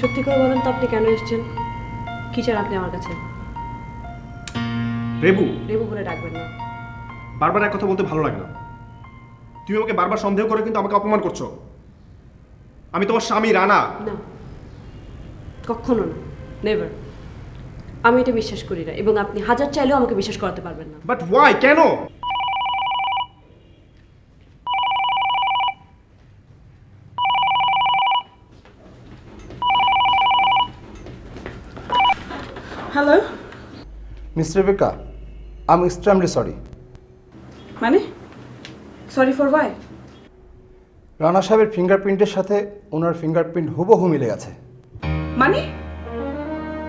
সত্যি করে বলেন তো আপনি কেন এসেছেন? কি চান আপনি আমার কাছে? রেবু, রেবু বলে ডাকবেন না। বারবার এক কথা বলতে ভালো লাগে না। তুমি আমাকে বারবার সন্দেহ করে কিন্তু আমাকে অপমান করছো। আমি তোমার স্বামী রানা। না, কখনো না, নেভার। আমি এটা বিশ্বাস করি না, এবং আপনি হাজার চাইলেও আমাকে বিশ্বাস করাতে পারবেন না। বাট ওয়াই, কেন? Hello. Miss Rebecca, I am extremely sorry. মানে সরি ফর ওয়াই? রানা সাহেবের ফিঙ্গারপ্রিন্টের সাথে ওনার ফিঙ্গারপ্রিন্ট হুবহু মিলে গেছে। মানে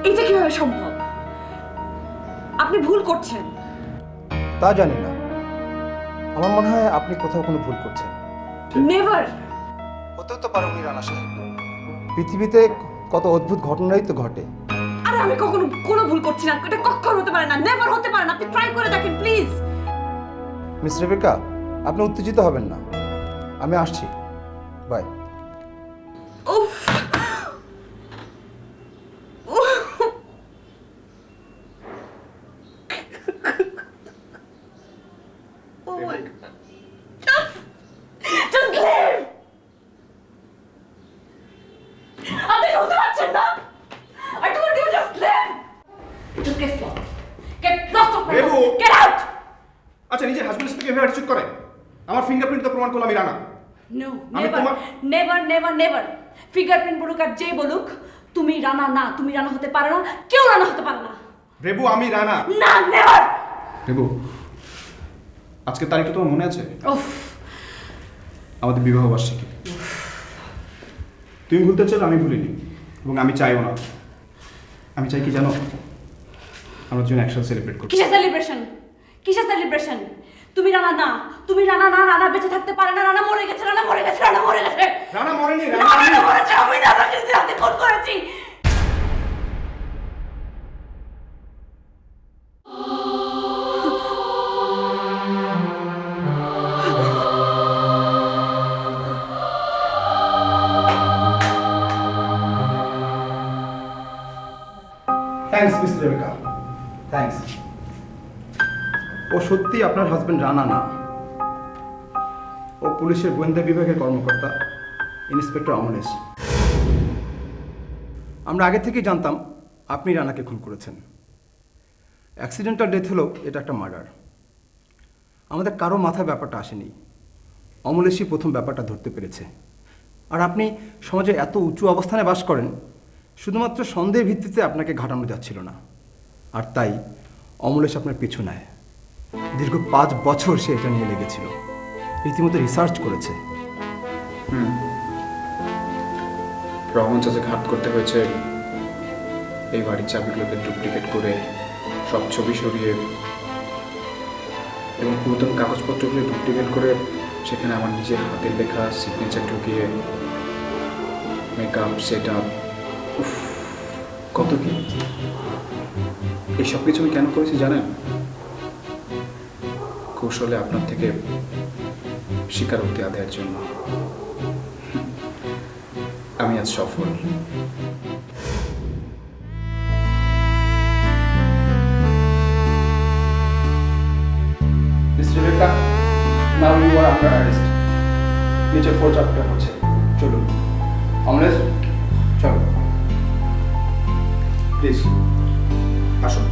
এটা কিভাবে সম্ভব? আপনি ভুল করছেন। তা জানি না, আমার মনে হয় আপনি কোথাও কোনো ভুল করছেন। নেভার। হতেও তো পারে উনি রানা সাহেব। পৃথিবীতে কত অদ্ভুত ঘটনাই তো ঘটে। আরে আমি কখনো কোনো ভুল করছি না, এটা কখনো হতে পারে না, নেভার হতে পারে না। আপনি ট্রাই করে দেখেন প্লিজ। মিস রেবেকা, আপনি উত্তেজিত হবেন না, আমি আসছি। বাই। উফ। Oh my God. Just leave. আপনি শুনতে পাচ্ছেন না? I told you just leave. Just get lost. Get lost of my রেবু! house. Get out. আচ্ছা, নিজের হাজবেন্ডের সাথে কিভাবে অ্যাটিটিউড করে? আমার ফিঙ্গারপ্রিন্ট তো প্রমাণ করলাম আমি রানা। No, আমি never, তোমার- never, never, never. ফিঙ্গারপ্রিন্ট বলুক আর যেই বলুক, তুমি রানা না, তুমি রানা হতে পারো না, কেউ রানা হতে পারে না। রেবু, আমি রানা। না, নেভার। রেবু, আজকের তারিখটা তোমার মনে আছে? উফ। আমাদের বিবাহ বার্ষিকী। তুমি ভুলতে চাও, আমি ভুলিনি, এবং আমি চাইও না। আমি চাই কি জানো? আমরা দুজন একসাথে সেলিব্রেট করি। কিসের সেলিব্রেশন? কিসের সেলিব্রেশন? তুমি রানা না, তুমি রানা না, রানা বেঁচে থাকতে পারে না, রানা মরে গেছে, রানা মরে গেছে, রানা মরে গেছে। রানা মরেনি, না, রানা রানা মরেছে, আমি রানাকে নিজের হাতে খুন করেছি। Thanks miss Rebecca, thanks. ও সত্যি আপনার হাজবেন্ড রানা না, ও পুলিশের গোয়েন্দা বিভাগের কর্মকর্তা, ইন্সপেক্টর অমলেশ। আমরা আগে থেকেই জানতাম আপনি রানাকে খুন করেছেন। অ্যাক্সিডেন্টাল ডেথ হলেও এটা একটা মার্ডার। আমাদের কারো মাথায় ব্যাপারটা আসেনি, অমলেশই প্রথম ব্যাপারটা ধরতে পেরেছে। আর আপনি সমাজে এত উঁচু অবস্থানে বাস করেন, শুধুমাত্র সন্দেহের ভিত্তিতে আপনাকে ঘাটানো যাচ্ছিল না, আর তাই অমলেশ আপনার পিছু নেয়। দীর্ঘ 5 বছর সে এটা নিয়ে লেগেছিল, রীতিমতো রিসার্চ করেছে। রহমান চাচা ঘাট করতে হয়েছে এই বাড়ির চাবিগুলোকে ডুপ্লিকেট করে, সব ছবি সরিয়ে এবং পুরাতন কাগজপত্রগুলো ডুপ্লিকেট করে সেখানে আমার নিজের হাতের লেখা সিগনেচার ঢুকিয়ে মেকআপ সেট আপ, কত কি। এই সব কিছু আমি কেন করেছি জানেন? কৌশলে আপনার থেকে স্বীকারোক্তি আদায়ের জন্য। আমি আজ সফল। Miss Rebecca, now you are under arrest. নিচে 4 চ্যাপ্টার হচ্ছে, চলুন। অমলেশ, চলো। প্লিজ আসুন।